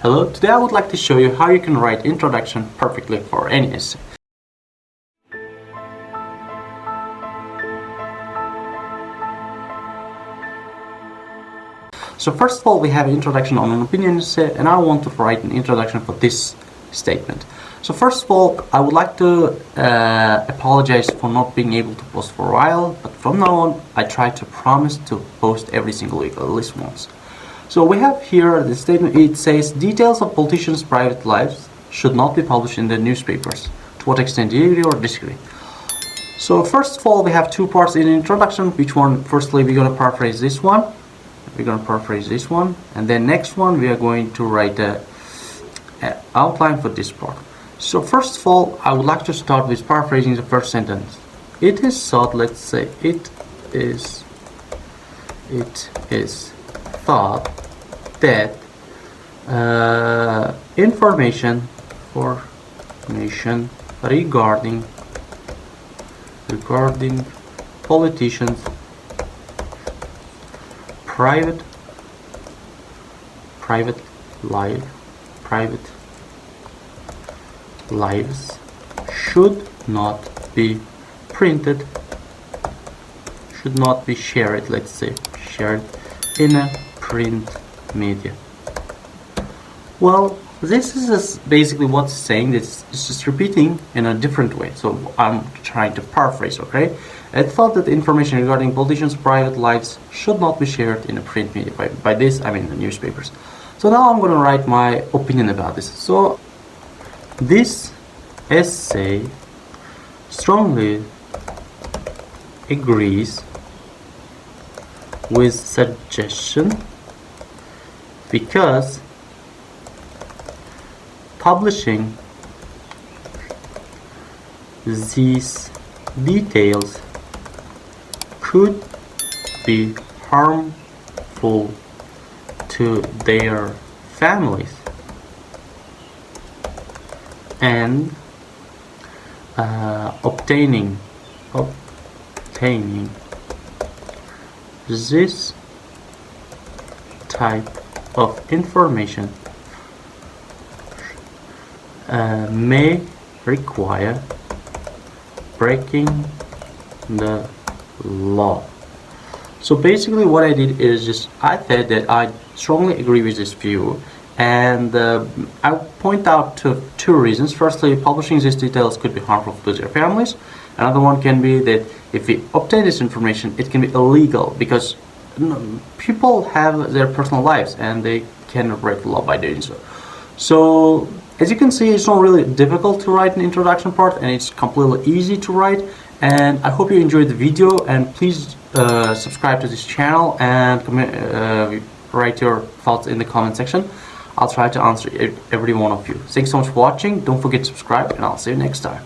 Hello, today I would like to show you how you can write introduction perfectly for any essay. So first of all, we have an introduction on an opinion essay, and I want to write an introduction for this statement. So first of all, I would like to apologize for not being able to post for a while, but from now on, I try to promise to post every single week, at least once. So we have here the statement. It says, details of politicians' private lives should not be published in the newspapers. To what extent do you agree or disagree? So first of all, we have two parts in the introduction. Which one? Firstly, we're going to paraphrase this one. And then next one, we are going to write an outline for this part. So first of all, I would like to start with paraphrasing the first sentence. It is thought, let's say, it is thought that information regarding politicians' private lives should not be printed, should not be shared, let's say, shared in a print media. Well, this is basically what's saying. It's just repeating in a different way. So I'm trying to paraphrase, okay? I thought that information regarding politicians' private lives should not be shared in a print media. By this, I mean the newspapers. So now I'm going to write my opinion about this. So this essay strongly agrees with suggestion because publishing these details could be harmful to their families and obtaining this type of information may require breaking the law. So basically what I did is just I said that I strongly agree with this view, and I point out two reasons. Firstly, publishing these details could be harmful to their families. Another one can be that if we obtain this information, it can be illegal because people have their personal lives and they can break the law by doing so. So as you can see, it's not really difficult to write an introduction part, and it's completely easy to write. And I hope you enjoyed the video, and please subscribe to this channel and write your thoughts in the comment section. I'll try to answer every one of you. Thanks so much for watching. Don't forget to subscribe, and I'll see you next time.